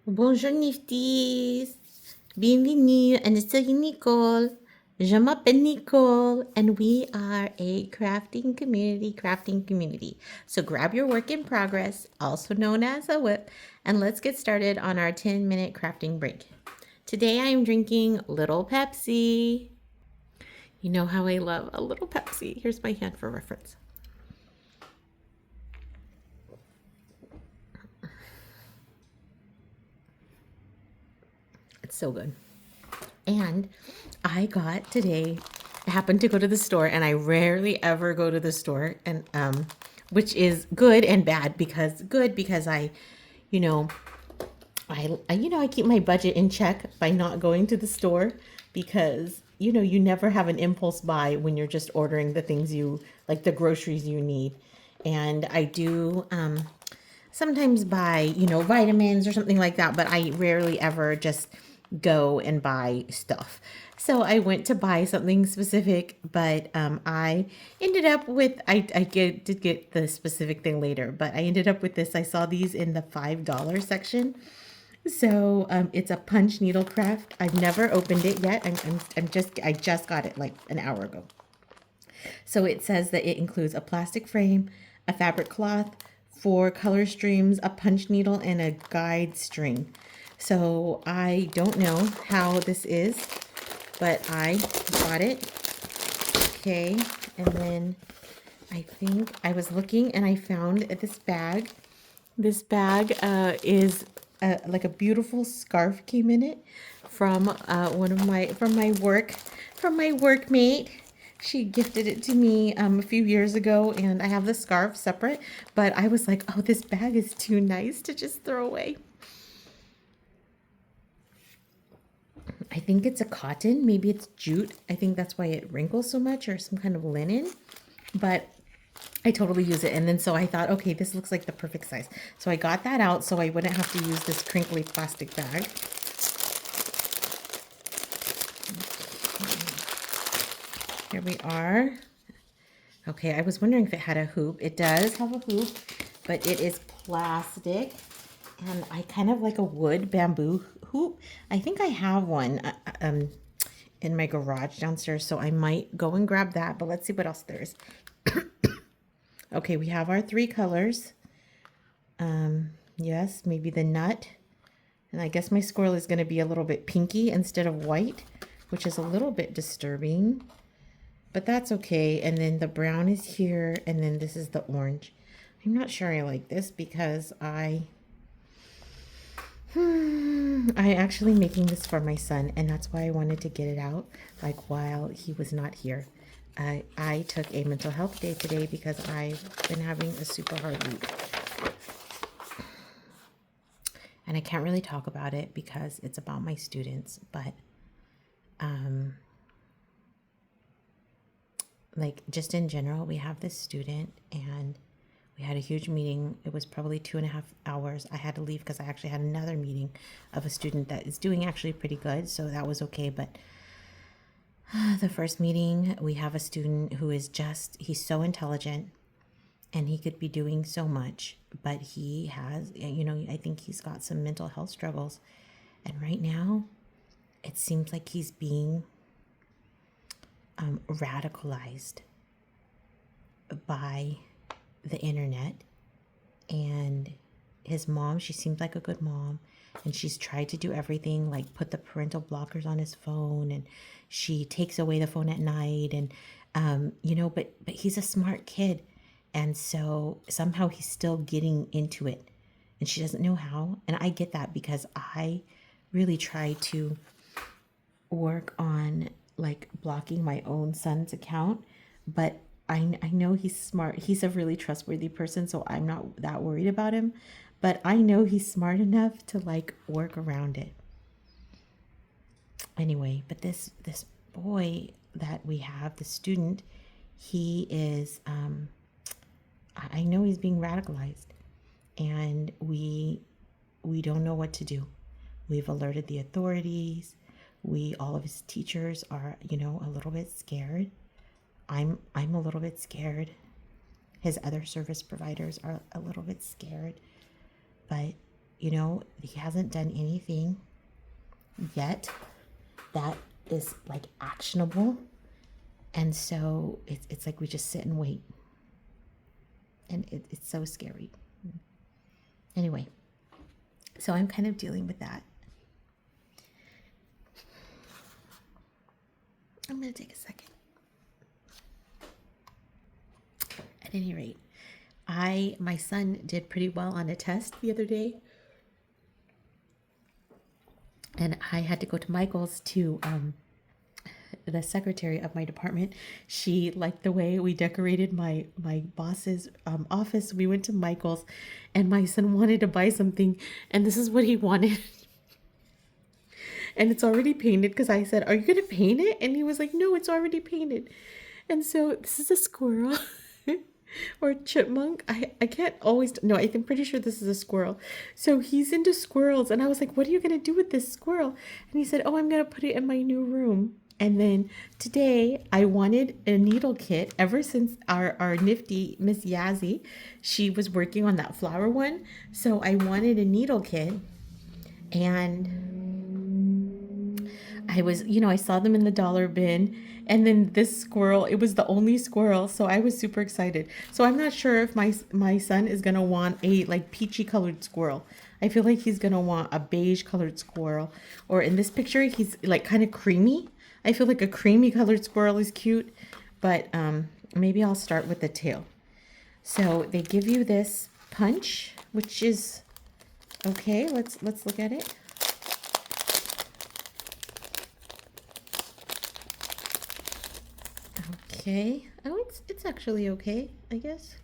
Bonjour Nifties! Bienvenue, and c'est Nicole. Je m'appelle Nicole, and we are a crafting community. So grab your work in progress, also known as a whip, and let's get started on our 10-minute crafting break. Today I am drinking Little Pepsi. You know how I love a little Pepsi. Here's my hand for reference. It's so good. And I happened to go to the store, and I rarely ever go to the store, and which is good and bad. Because good because you know, I keep my budget in check by not going to the store, because you never have an impulse buy when you're just ordering the things you like, the groceries you need. And I do sometimes buy, vitamins or something like that, but I rarely ever just go and buy stuff. So I went to buy something specific, but I ended up with, did get the specific thing later, but I ended up with this. I saw these in the $5 section. So it's a punch needle craft. I've never opened it yet. I just got it like an hour ago. So it says that it includes a plastic frame, a fabric cloth, 4 color streams, a punch needle, and a guide string. So I don't know how this is, but I bought it. Okay, and then I think I was looking and I found this bag. This bag is like a beautiful scarf came in it from my workmate. She gifted it to me a few years ago, and I have the scarf separate. But I was like, oh, this bag is too nice to just throw away. I think it's a cotton, maybe it's jute. I think that's why it wrinkles so much, or some kind of linen. But I totally use it. And then so I thought, okay, this looks like the perfect size. So I got that out so I wouldn't have to use this crinkly plastic bag. Here we are. Okay, I was wondering if it had a hoop. It does have a hoop, but it is plastic. And I kind of like a wood bamboo hoop. I think I have one in my garage downstairs, so I might go and grab that. But let's see what else there is. Okay, we have our 3 colors. Yes, maybe the nut. And I guess my squirrel is going to be a little bit pinky instead of white, which is a little bit disturbing. But that's okay. And then the brown is here, and then this is the orange. I'm not sure I like this because I'm actually making this for my son, and that's why I wanted to get it out like while he was not here. I took a mental health day today because I've been having a super hard week. And I can't really talk about it because it's about my students, but like just in general, we have this student and we had a huge meeting. It was probably 2.5 hours. I had to leave because I actually had another meeting of a student that is doing actually pretty good, so that was okay. But the first meeting, we have a student who is he's so intelligent and he could be doing so much, but he has, I think he's got some mental health struggles. And right now, it seems like he's being radicalized by the internet. And his mom, she seems like a good mom, and she's tried to do everything, like put the parental blockers on his phone, and she takes away the phone at night, and but he's a smart kid, and so somehow he's still getting into it, and she doesn't know how. And I get that because I really try to work on like blocking my own son's account, but I know he's smart. He's a really trustworthy person, so I'm not that worried about him. But I know he's smart enough to like work around it. Anyway, but this boy that we have, the student, he is I know he's being radicalized, and we don't know what to do. We've alerted the authorities. All of his teachers are, a little bit scared. I'm a little bit scared. His other service providers are a little bit scared. But you know, he hasn't done anything yet that is like actionable. And so it's like we just sit and wait. And it's so scary. Anyway, so I'm kind of dealing with that. I'm going to take a second. At any rate, my son did pretty well on a test the other day. And I had to go to Michael's to the secretary of my department. She liked the way we decorated my boss's office. We went to Michael's and my son wanted to buy something and this is what he wanted. And it's already painted because I said, are you going to paint it? And he was like, no, it's already painted. And so this is a squirrel or a chipmunk. I can't always, no, I'm pretty sure this is a squirrel. So he's into squirrels. And I was like, what are you going to do with this squirrel? And he said, oh, I'm going to put it in my new room. And then today I wanted a needle kit ever since our nifty Miss Yazzie, she was working on that flower one. So I wanted a needle kit and I was, you know, I saw them in the dollar bin and then this squirrel, it was the only squirrel. So I was super excited. So I'm not sure if my son is going to want a like peachy colored squirrel. I feel like he's going to want a beige colored squirrel, or in this picture, he's like kind of creamy. I feel like a creamy colored squirrel is cute, but maybe I'll start with the tail. So they give you this punch, which is okay. Let's look at it. Okay. Oh, it's actually okay, I guess.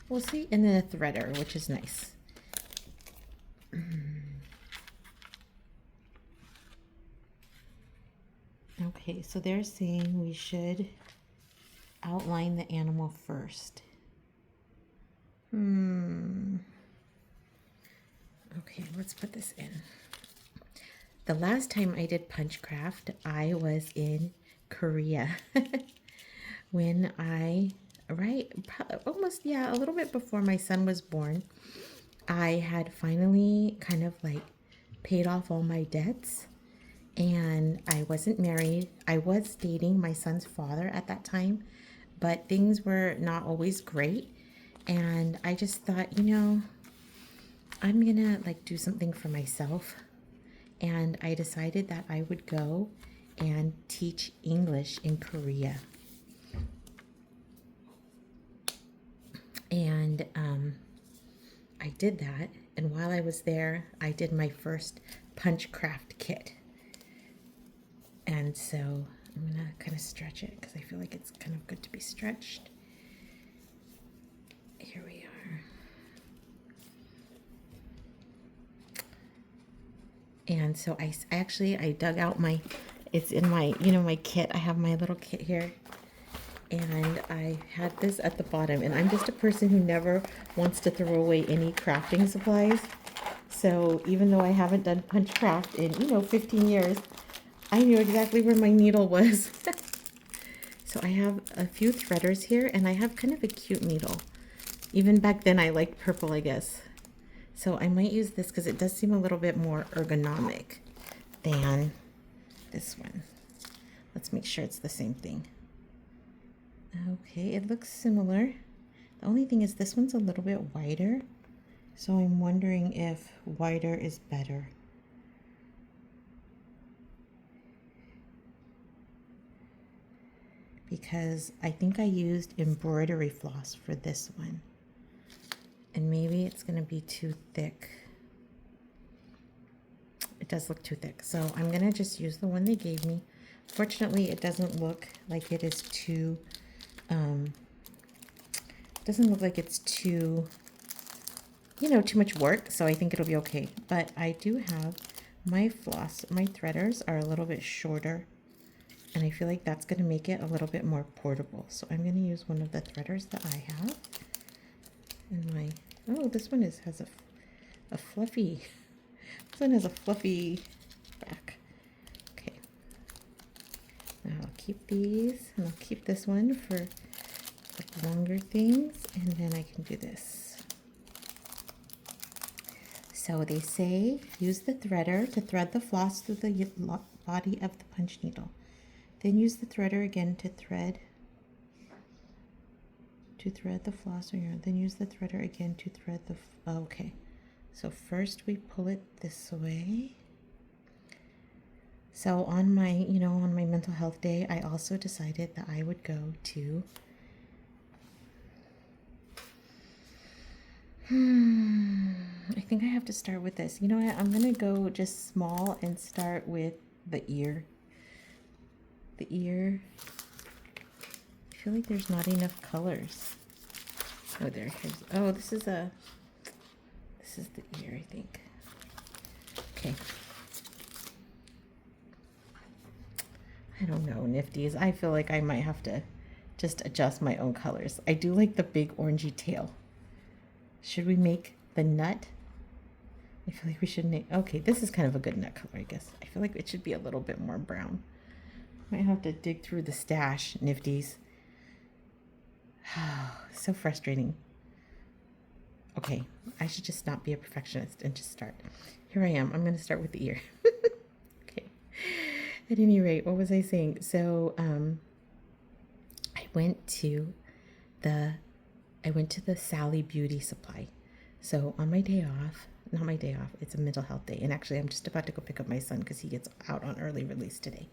We'll see. And then a threader, which is nice. Okay, so they're saying we should outline the animal first. Okay, let's put this in. The last time I did Punchcraft, I was in Korea. When almost, yeah, a little bit before my son was born, I had finally kind of like paid off all my debts. And I wasn't married. I was dating my son's father at that time, but things were not always great. And I just thought, you know, I'm gonna like do something for myself. And I decided that I would go and teach English in Korea. And I did that. And while I was there, I did my first Punchcraft kit. And so I'm going to kind of stretch it because I feel like it's kind of good to be stretched. Here we are. And so I dug out it's in my, you know, my kit. I have my little kit here. And I had this at the bottom. And I'm just a person who never wants to throw away any crafting supplies. So even though I haven't done Punchcraft in, you know, 15 years, I knew exactly where my needle was. So I have a few threaders here and I have kind of a cute needle. Even back then I liked purple, I guess. So I might use this because it does seem a little bit more ergonomic than this one. Let's make sure it's the same thing. Okay, it looks similar. The only thing is this one's a little bit wider. So I'm wondering if wider is better. Because I think I used embroidery floss for this one. And maybe it's going to be too thick. It does look too thick. So I'm going to just use the one they gave me. Fortunately, it doesn't look like it is too, doesn't look like it's too, you know, too much work. So I think it'll be okay. But I do have my floss. My threaders are a little bit shorter. And I feel like that's going to make it a little bit more portable. So I'm going to use one of the threaders that I have. And oh, this one has a fluffy, this one has a fluffy back. Okay. Now I'll keep these and I'll keep this one for like longer things. And then I can do this. So they say use the threader to thread the floss through the body of the punch needle. Then use the threader again to thread the floss or yarn. Then use the threader again to thread the, okay. So first we pull it this way. So on my, on my mental health day, I also decided that I would go to, I think I have to start with this. You know what? I'm going to go just small and start with the ear. The ear. I feel like there's not enough colors. Oh, there. Oh, this is the ear, I think. Okay. I don't know, Nifties. I feel like I might have to just adjust my own colors. I do like the big orangey tail. Should we make the nut? I feel like we should make, okay, this is kind of a good nut color, I guess. I feel like it should be a little bit more brown. Might have to dig through the stash, Nifties. So frustrating. Okay, I should just not be a perfectionist and just start. Here I am. I'm going to start with the ear. Okay. At any rate, what was I saying? So I went to the Sally Beauty Supply. So on my day off, not my day off, it's a mental health day. And actually, I'm just about to go pick up my son because he gets out on early release today.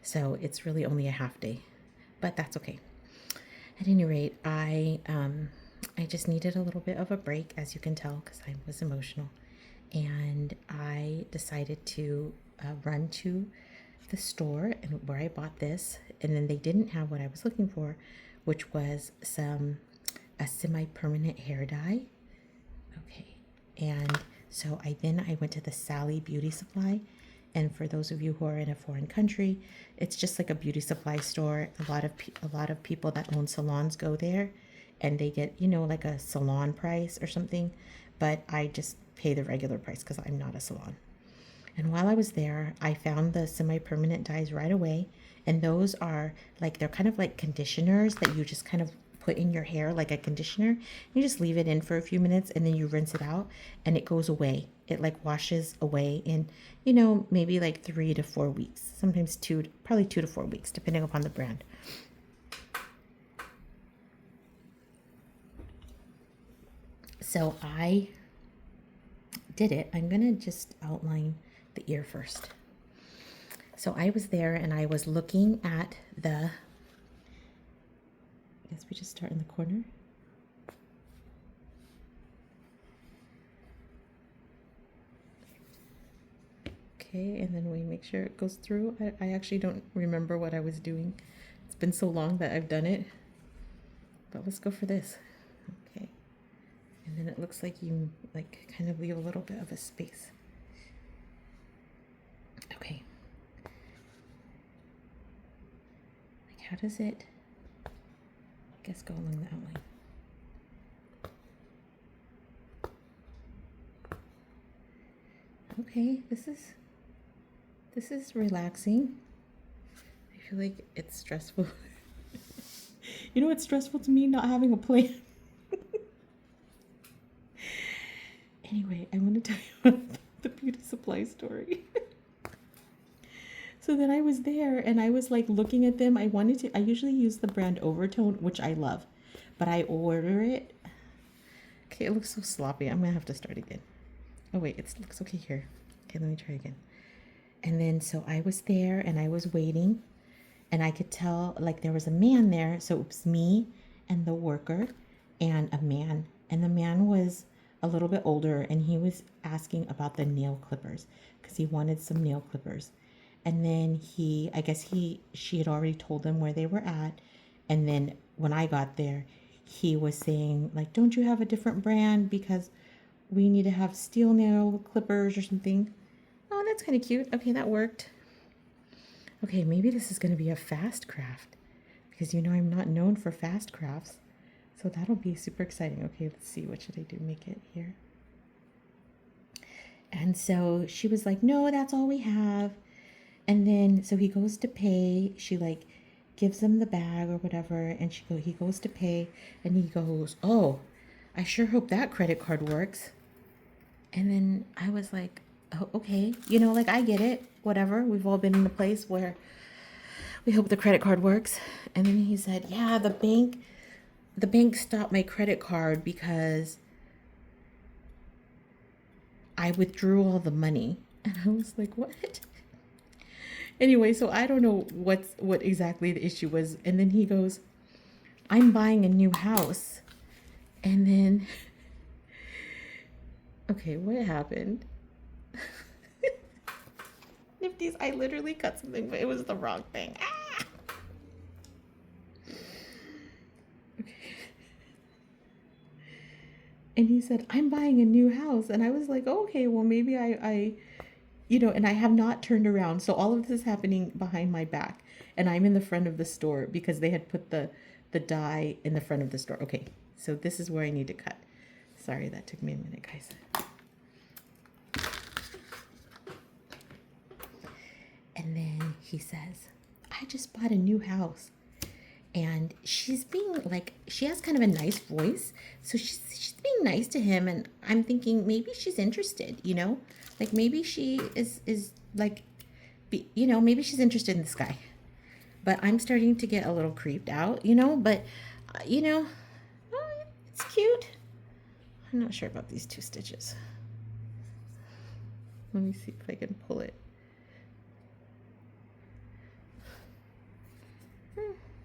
So it's really only a half day, but that's okay. At any rate, I just needed a little bit of a break, as you can tell, because I was emotional. And I decided to run to the store and where I bought this. And then they didn't have what I was looking for, which was a semi-permanent hair dye. Okay. And so I went to the Sally Beauty Supply. And for those of you who are in a foreign country, it's just like a beauty supply store. A lot of people that own salons go there, and they get, like a salon price or something. But I just pay the regular price because I'm not a salon. And while I was there, I found the semi-permanent dyes right away. And those are like, they're kind of like conditioners that you just kind of put in your hair like a conditioner. You just leave it in for a few minutes and then you rinse it out and it goes away. It like washes away in, maybe like 3 to 4 weeks, sometimes probably 2 to 4 weeks, depending upon the brand. So I did it. I'm going to just outline the ear first. So I was there and I was looking at I guess we just start in the corner. Okay, and then we make sure it goes through. I actually don't remember what I was doing. It's been so long that I've done it. But let's go for this. Okay. And then it looks like you kind of leave a little bit of a space. Okay. How does it, I guess, go along the outline? Okay, this is relaxing. I feel like it's stressful. You know what's stressful to me? Not having a plan. Anyway, I want to tell you about the beauty supply story. So then I was there and I was like looking at them. I usually use the brand Overtone, which I love, but I order it. Okay, it looks so sloppy. I'm gonna have to start again. Oh wait, it looks okay here. Okay, let me try again. And then so I was there and I was waiting and I could tell like there was a man there. So it was me and the worker and a man. And the man was a little bit older and he was asking about the nail clippers because he wanted some nail clippers. And then she had already told them where they were at. And then when I got there, he was saying like, don't you have a different brand because we need to have steel nail clippers or something. Oh, that's kind of cute. Okay, that worked. Okay, maybe this is going to be a fast craft because I'm not known for fast crafts. So that'll be super exciting. Okay, let's see. What should I do? Make it here. And so she was like, no, that's all we have. And then, so he goes to pay. She like gives him the bag or whatever. And he goes to pay and he goes, oh, I sure hope that credit card works. And then I was like, oh, okay, you know, like I get it, whatever. We've all been in a place where we hope the credit card works. And then he said, yeah, the bank stopped my credit card because I withdrew all the money. And I was like, what? Anyway, so I don't know what exactly the issue was. And then he goes, I'm buying a new house. And then, okay, what happened? Nifties, I literally cut something, but it was the wrong thing. Ah! Okay. And he said, I'm buying a new house. And I was like, oh, okay, well, maybe I, you know, and I have not turned around. So all of this is happening behind my back. And I'm in the front of the store because they had put the die in the front of the store. Okay, so this is where I need to cut. Sorry, that took me a minute, guys. And then he says, I just bought a new house. And she's being like, she has kind of a nice voice. So she's being nice to him. And I'm thinking maybe she's interested, you know? Like maybe she is like, you know, maybe she's interested in this guy. But I'm starting to get a little creeped out, you know? But, you know, it's cute. I'm not sure about these 2 stitches. Let me see if I can pull it.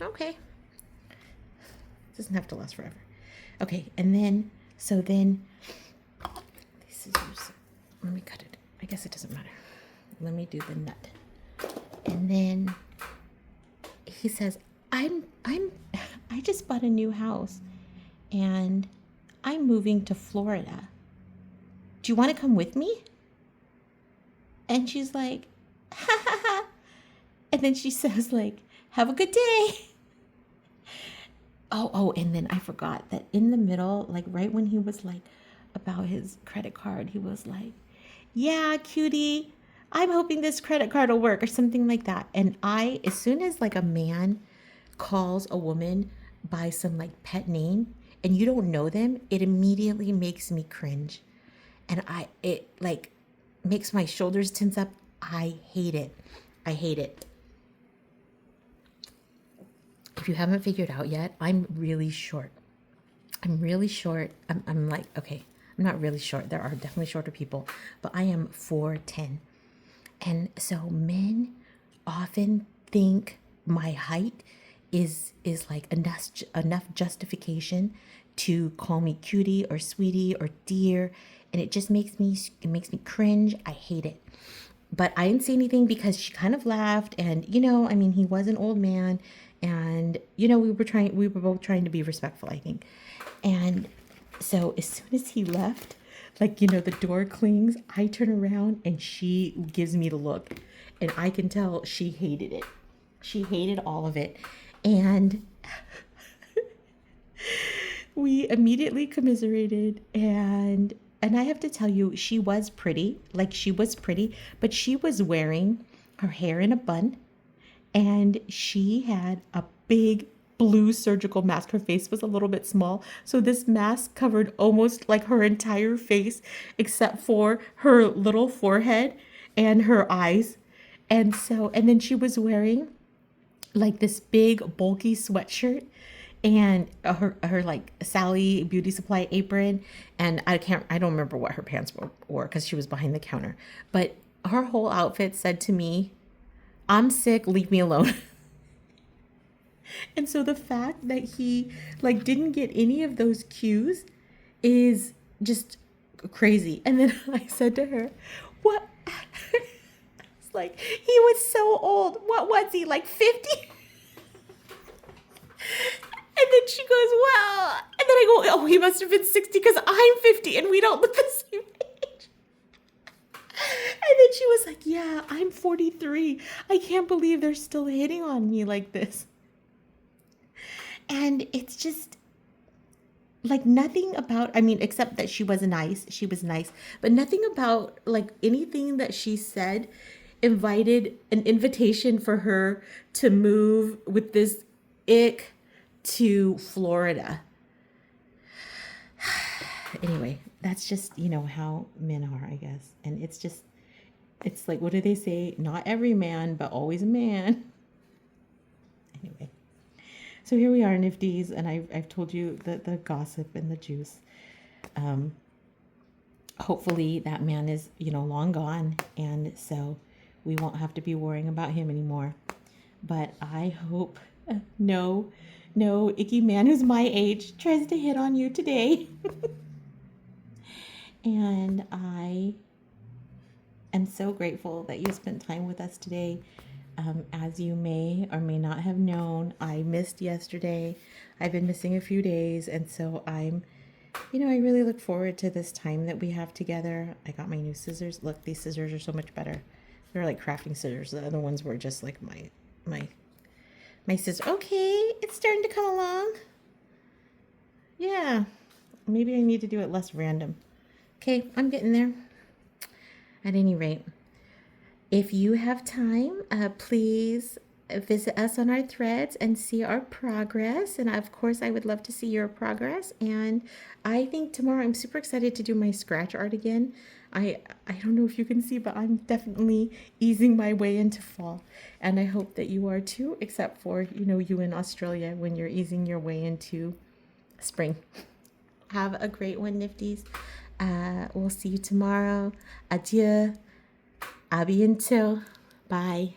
Okay. Doesn't have to last forever. Okay, and then, so then, these scissors, let me cut it. I guess it doesn't matter. Let me do the nut. And then he says, I just bought a new house and I'm moving to Florida. Do you want to come with me? And she's like, ha ha ha. And then she says like, have a good day. Oh, and then I forgot that in the middle, like right when he was like about his credit card, he was like, yeah, cutie, I'm hoping this credit card will work or something like that. And as soon as like a man calls a woman by some like pet name and you don't know them, it immediately makes me cringe. And it like makes my shoulders tense up. I hate it. I hate it. If you haven't figured out yet, I'm really short. I'm really short. I'm like, okay, I'm not really short. There are definitely shorter people, but I am 4'10". And so men often think my height is like enough justification to call me cutie or sweetie or dear. And it just makes me cringe. I hate it. But I didn't say anything because she kind of laughed. And, you know, I mean, he was an old man. And, you know, we were both trying to be respectful, I think. And so as soon as he left, like, you know, the door clings, I turn around and she gives me the look. And I can tell she hated it. She hated all of it. And we immediately commiserated. And I have to tell you, she was pretty. Like, she was pretty. But she was wearing her hair in a bun. And she had a big blue surgical mask. Her face was a little bit small. So this mask covered almost like her entire face, except for her little forehead and her eyes. And then she was wearing like this big bulky sweatshirt and her like Sally Beauty Supply apron. And I don't remember what her pants were because she was behind the counter. But her whole outfit said to me, I'm sick, leave me alone. And so the fact that he like didn't get any of those cues is just crazy. And then I said to her, what? It's like, he was so old. What was he, like 50? And then she goes, well, and then I go, oh, he must have been 60 because I'm 50 and we don't look the same age. And then she was like, yeah, I'm 43. I can't believe they're still hitting on me like this. And it's just like nothing about, I mean, except that she was nice, but nothing about like anything that she said invited an invitation for her to move with this ick to Florida. Anyway, that's just, you know, how men are, I guess. And it's just, it's like, what do they say? Not every man, but always a man. Anyway, so here we are, Nifties, and I've told you the gossip and the juice. Hopefully that man is, you know, long gone, and so we won't have to be worrying about him anymore. But I hope no icky man who's my age tries to hit on you today. And I am so grateful that you spent time with us today. As you may or may not have known, I missed yesterday. I've been missing a few days, and so I'm, you know, I really look forward to this time that we have together. I got my new scissors. Look, these scissors are so much better. They're like crafting scissors. The other ones were just like my scissors. Okay, it's starting to come along. Yeah, maybe I need to do it less random. Okay, I'm getting there. At any rate, if you have time, please visit us on our threads and see our progress. And of course, I would love to see your progress. And I think tomorrow I'm super excited to do my scratch art again. I don't know if you can see, but I'm definitely easing my way into fall. And I hope that you are too, except for, you know, you in Australia when you're easing your way into spring. Have a great one, Nifties. We'll see you tomorrow. Adieu. A bientôt. Bye.